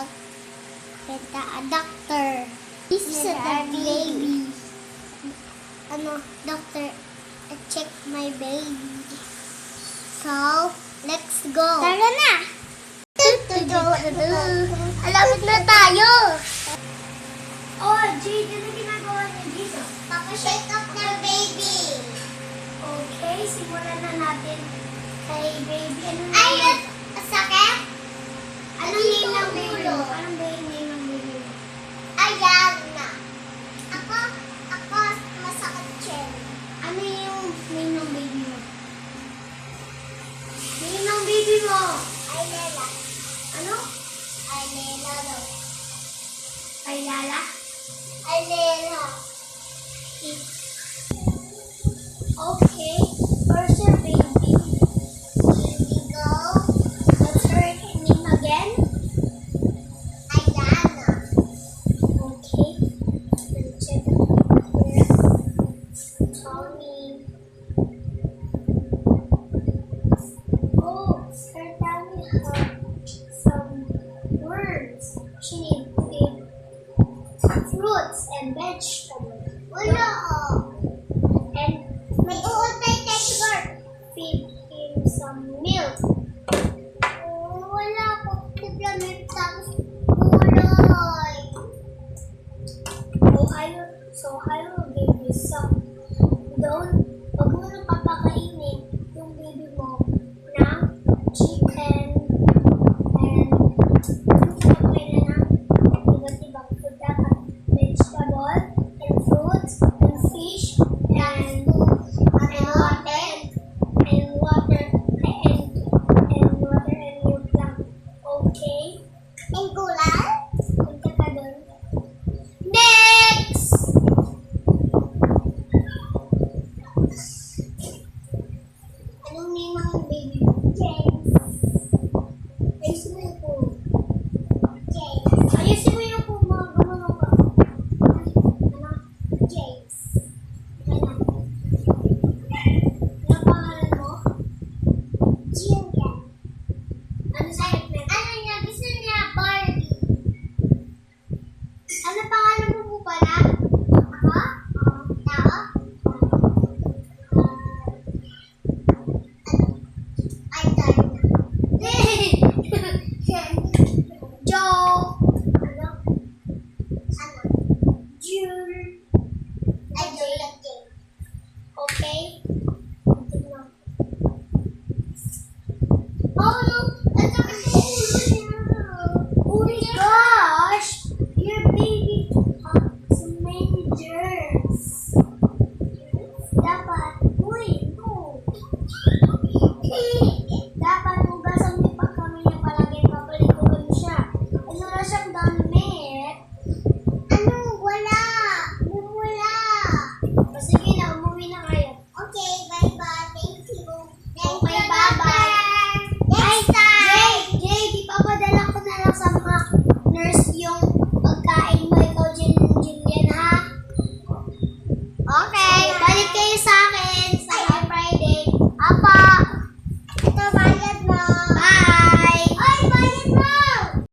a doctor. This is a baby. Doctor, check my baby. So, let's go. Tara na! Alapit na tayo! Oh, Jade, ano ginagawa niyo dito? Papa-shake up ng baby. Okay, simulan na natin kay baby. Ayun! Sakit? Anong name ng baby ulo? mo? Anong name ng baby mo? Ayan na. Ako, masakit chin. Ano yung name ng baby mo? Name ng baby mo? Aylela. Ano? Aylela daw. Kay Lala? Aylela. Okay. Where's your baby? Here we go. What's her name again? Ayana. Okay. Let's check here. Tommy. Oh, her Tommy have some words. She needs fruits and vegetables. Wala. And May uutay textbook. feed him some milk. Wala ko. Tiplamit tapos kulay. So I will give you some. Wag mo na papakainin yung baby mo ng chicken and pagkain na ng iba't ibang food dapat vegetable and fruits and fish and water and milk lang. Okay? Ang gulay.